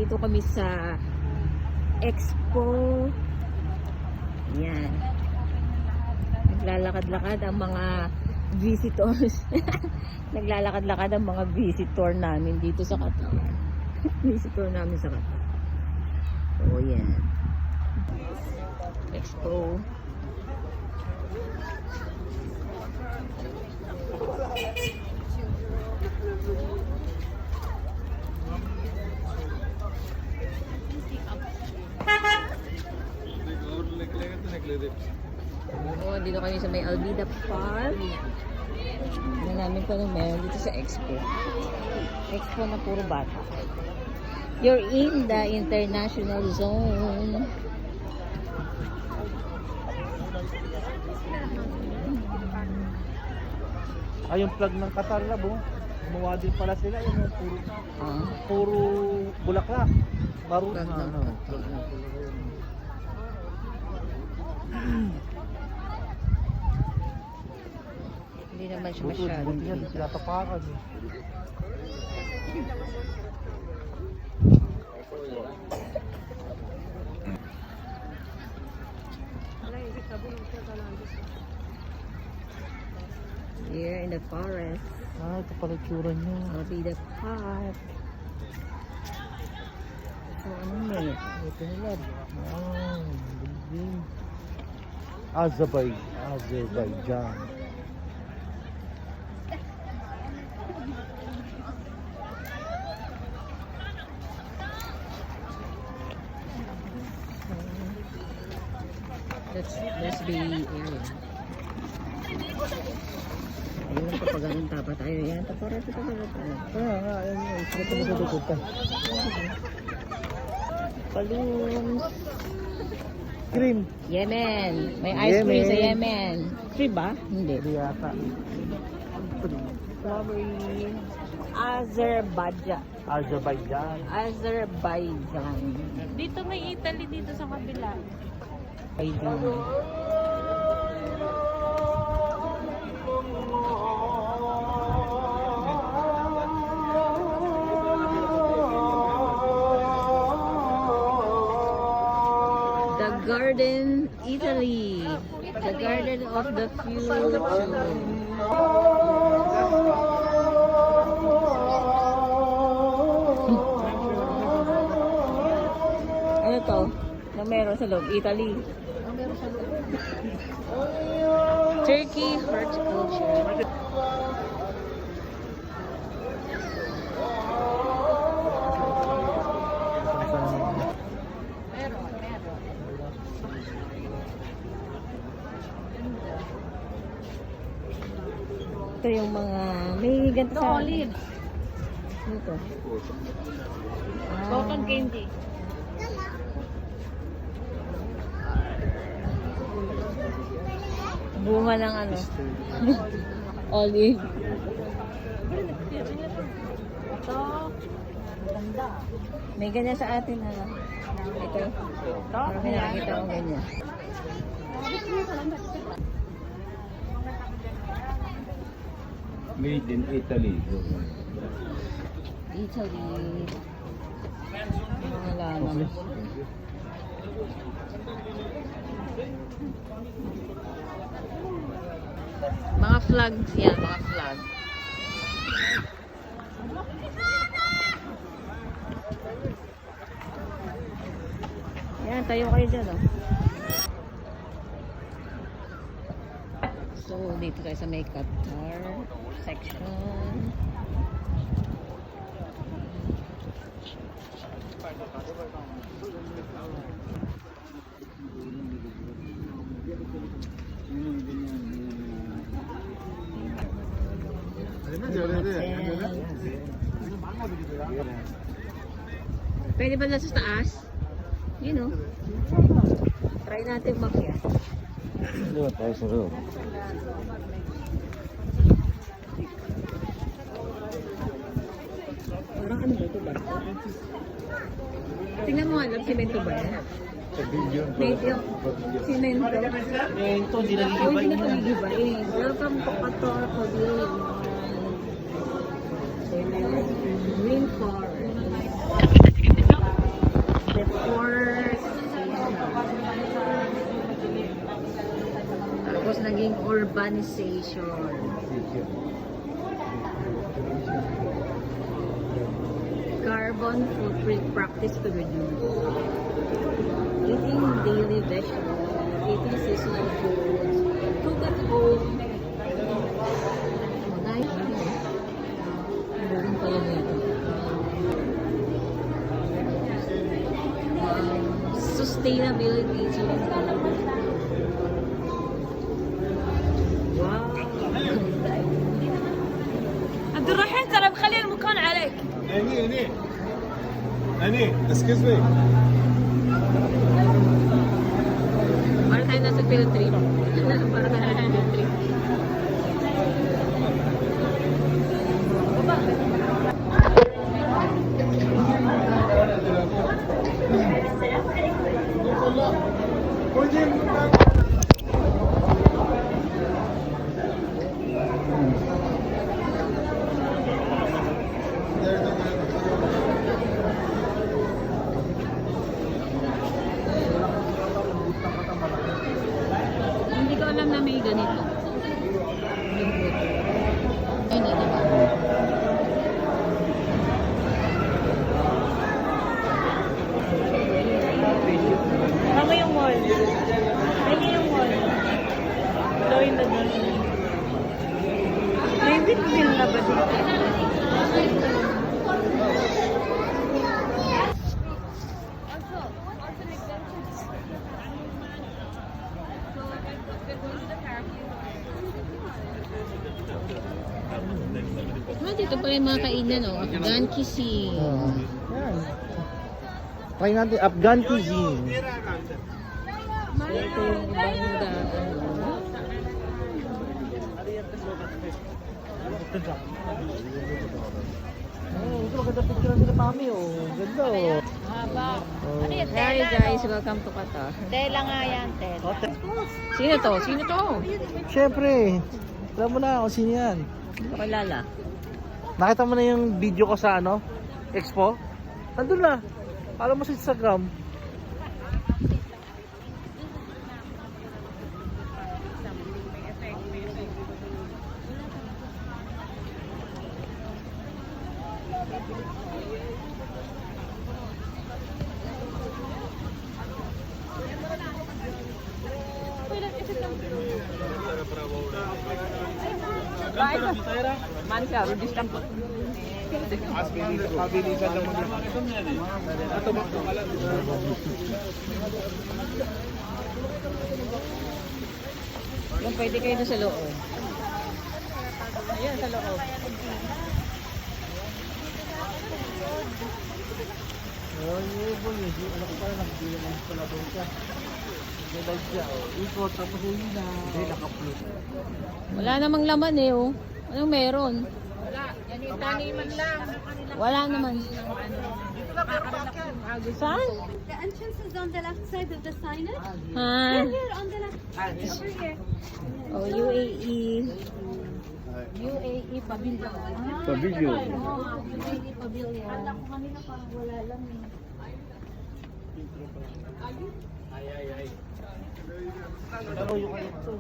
Nandito kami sa Expo. Yan. Naglalakad-lakad ang mga visitors. Naglalakad-lakad ang mga visitor namin dito sa Qatar. Visitor namin sa Qatar. So, yan. Expo. Oh, dito kami sa may Alvida Park. Tingnan namin kung anong meron dito sa Expo. Expo na puro bata. You're in the international zone. Ay, yung plug ng Qatar Lab, oh. Gumawa din pala sila, yung puro bulaklak. Plug ng Qatar. Hindi naman siya masyadong yan, dito. natapakan eh. Here in the forest. Ah, ito pala tsura niya. Alvida Park. So, ano may? Ito nila. Ah, building. Azerbaijan. That's Bay area. Ayun lang kapag ganun dapat tayo yan. Tapos ito pala tayo. Kaya nga, ayun nga. Ito mo tututupan. Balloons. Cream. Yemen. May ice cream sa Yemen. Free ba? Hindi. Hindi yata. Strawberry. Azerbaijan. Azerbaijan. Dito may Italy dito sa kabila. Azerbaijan. The Garden, Italy. The Garden of the Future. Ano to? Na meron sa loob? Italy. Turkey horticulture. Ito yung mga may ganito sa Olive. Ano to? Cotton candy. Bunga ng ano? Olive. Ito. Ganda. May ganyan sa atin na. Ito. Parang may nakakita akong ganyan. Made in Italy. Italy. Mga lanam. Mga flags yan, mga flag. Yan, tayo kayo dyan, oh. So, dito tayo sa may Qatar section. Pwede ba nasa taas? You know. Try natin makyat. Hindi ba tayo sa loob? Parang ano ba ito ba? Tingnan mo alam, simento ba yan? Sa billion. Made yung simento. Eh, ito, hindi Oh, nagigibay hindi na niya. pag-igibain. Welcome to Qatar Pavilion. Green Forest. urbanization. Carbon footprint practice to reduce. Eating daily vegetables, eating seasonal foods, cook at home. Nice. Meron pala dito. Sustainability. Wow. عبد الرحيم ترى بخلي المكان عليك. Ani, excuse me. Para tayo nasa field trip. Para tayo nasa field trip. Hindi ko alam na may ganito. Ayun na, diba? Tama yung mall. Ayun yung mall. Gawin na doon. May bit-bin na ba dito? Ah, dito pala yung mga kainan, oh. Afghan cuisine. Yan. Try natin Afghan cuisine. So, ito yung ibang Oh, ito maganda picture nila mami oh. Ganda oh. Haba. Oh. Ano yan? Hi guys, welcome to Qatar. Tela nga yan, Tela. Okay. Sino to? Sino to? Siyempre, alam mo na kung sino yan. Hindi ko kilala. Nakita mo na yung video ko sa ano? Expo? Nandun na. Alam mo sa Instagram. Yung pwede kayo doon sa loob. Ayan, sa loob. Oh, yun po yun. Ano ko pala nag-deal ng pala doon siya. Nag-live siya. Ikot, tapos yun na. Hindi, naka-flip. Wala namang laman eh, oh. Anong meron? Wala. Yan yung taniman lang. Wala naman. Saan? The entrance is on the left side of the signage. Ha? Here on the left. Over here. Oh, UAE. UAE Pavilion. Pavilion. UAE Pavilion. Kala ko kanina parang wala lang eh. Ano yung ano ito?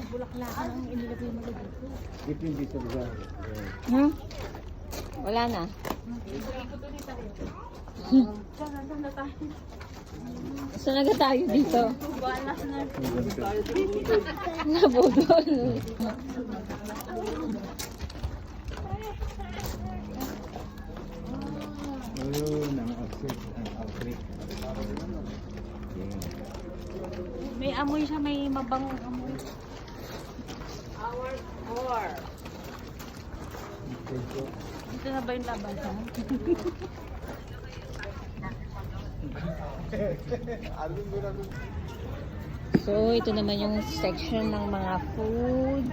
Bulaklakan ang inilagay mo dito. Hmm? Wala na. Saan na tayo dito? Nabudol. May amoy siya, may mabangong amoy. Hour 4. Ito na ba yung labasan? So, ito naman yung section ng mga food.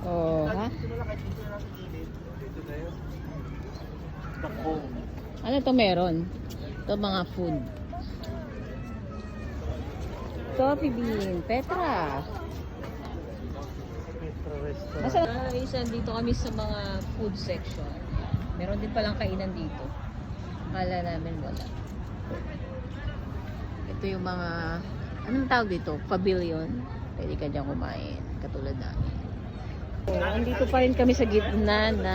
Oh, ha? Ano to meron? Ito mga food. Coffee bean, Petra. Petra West. Guys, dito kami sa mga food section. Meron din palang kainan dito. Akala namin wala. Ito yung mga, anong tawag dito? Pavilion. Pwede ka dyan kumain. Katulad namin. So, andito pa rin kami sa gitna na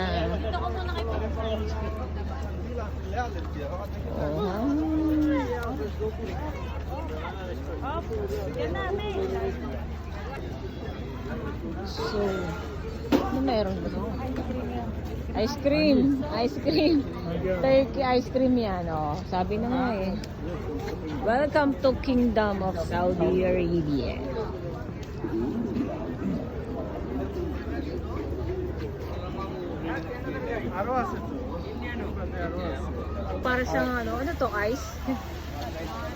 so, ano meron ba? Ice cream. Ice cream. Turkey ice cream yan. Oh. Sabi na nga eh. Welcome to Kingdom of Saudi Arabia. Para siyang ano to? Ice?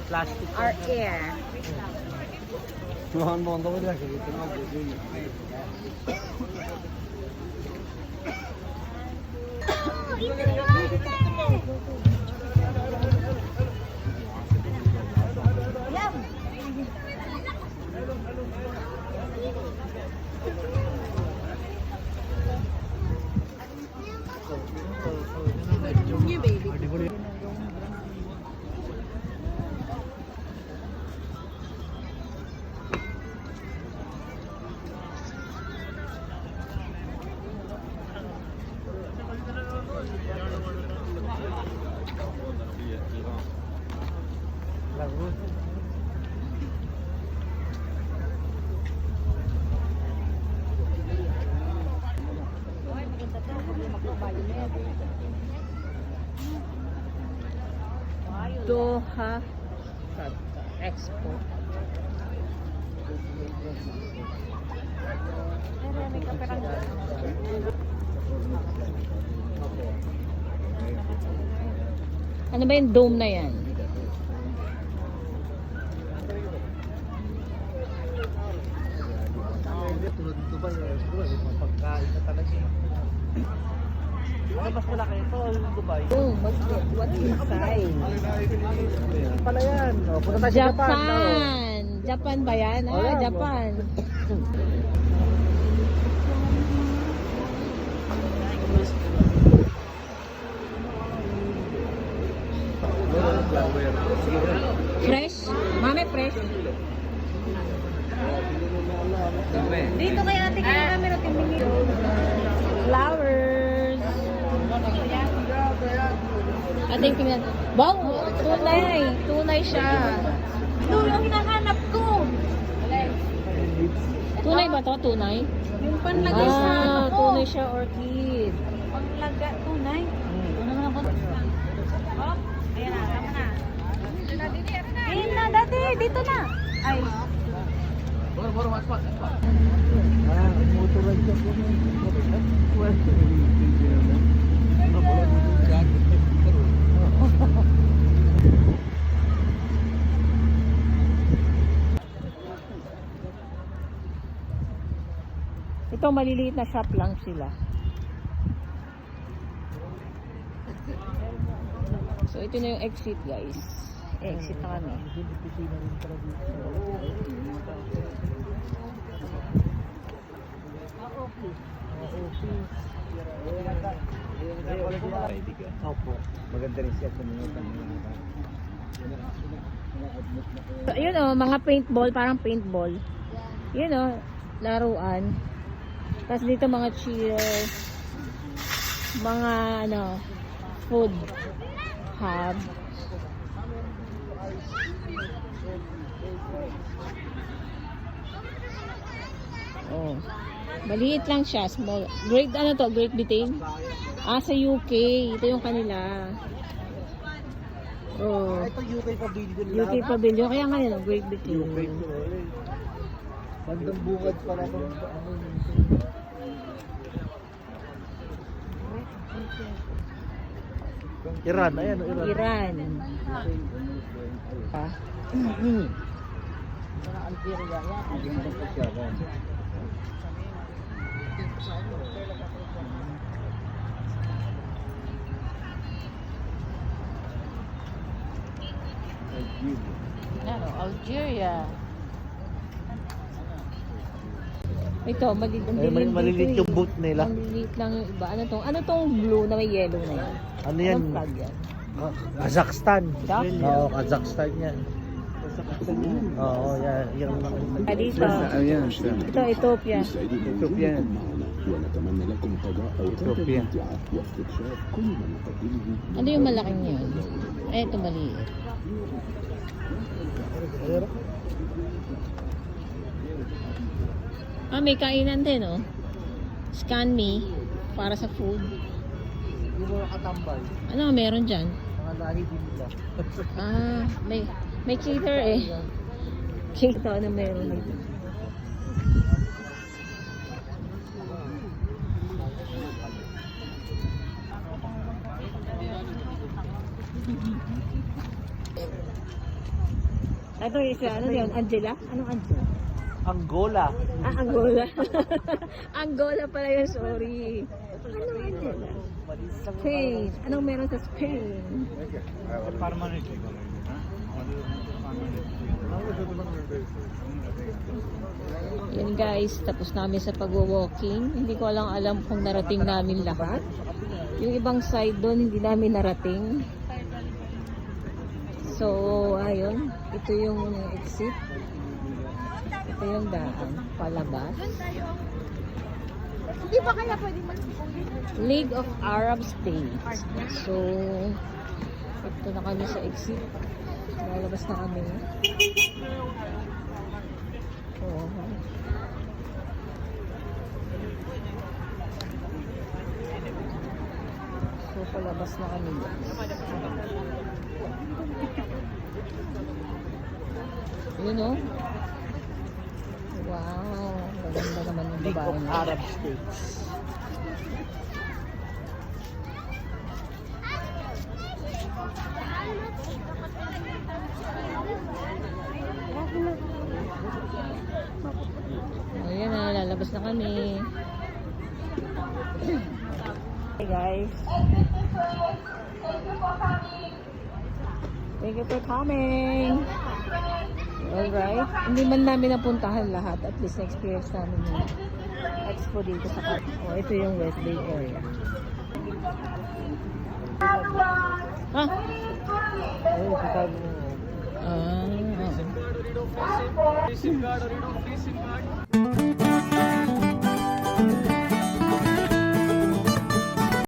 Plastic. Or air? বন্ধ করে রাখে তোমার Doha Expo. Ano ba yung dome na yan? tulad dito ba siguro may pagkain na talaga ano mas malaki ito Dubai Oh, what's inside? pala yan punta tayo sa Japan Japan! Japan ba yan? Oh, Ah, yan, Japan. Fresh? Mame, fresh? Dito kay ate kaya kami rin tingin. Flowers. Ating tingnan. Wow! Tunay! Tunay siya. Ito yung hinahanap ko. Tunay ba to? Tunay? Yung panlagay sa ano ko. Tunay siya, orchid. Panglaga, tunay. Ano naman ako? Oh, ayan na, tama na. Ayan na, dati, dito na. Ay, motor aja Ito, maliliit na shop lang sila. So, ito na yung exit, guys. Exit na kami. Opo. Maganda rin siya sa mga So, yun o, mga paintball, parang paintball. Yun o, laruan. Tapos dito mga cheers. Mga, ano, food hub. Oh. Maliit lang siya, small. Great, ano to, Great Britain? Ah, sa UK. Ito yung kanila. Oh. ito UK Pavilion lang. UK Pavilion. Kaya nga yun, Great Britain. UK bandang bungad pala ito. Iran, ayan o Iran. Iran. Ah. Ano, Algeria. Ito, maliit ang Ay, dilim maliliit dito yung boot nila. Maliliit lang yung iba. Ano tong blue na may yellow na yan? Ano yan? Anong flag yan? Kazakhstan. Kazakhstan? Oo, Kazakhstan yan. Oo, yan. Yung... Dito. Ito, Ethiopia. Ethiopia. Ethiopia. Ano yung malaking yun? Ito maliit. May kainan din, oh. Scan me para sa food. Yung mga katambal. Ano meron dyan? Mga lahi din nila. May cater eh. Cater ano meron dito? Ito isa, ano yun? Angela? Anong Angela? Angola. Angola. Angola pala yun, sorry. Anong Angela? Spain. Anong meron sa Spain? Yan guys, tapos namin sa pag-walking. Hindi ko alam kung narating namin lahat. Yung ibang side doon, hindi namin narating. So, ayun. Ito yung exit. Ito yung daan. Palabas. Hindi ba kaya pwede League of Arab States. So, ito na kami sa exit. Lalabas na kami. Oh. So, palabas na kami. Yun o. Wow. Maganda naman yung League babae of niya. Arab States. Ayan na, lalabas na kami. Hey guys. Thank you for coming. Alright. Hindi man namin napuntahan lahat. At least na-experience namin yung expo dito sa Oh, ito yung West Bay area. Ah! Ay, sasabi mo. Ah.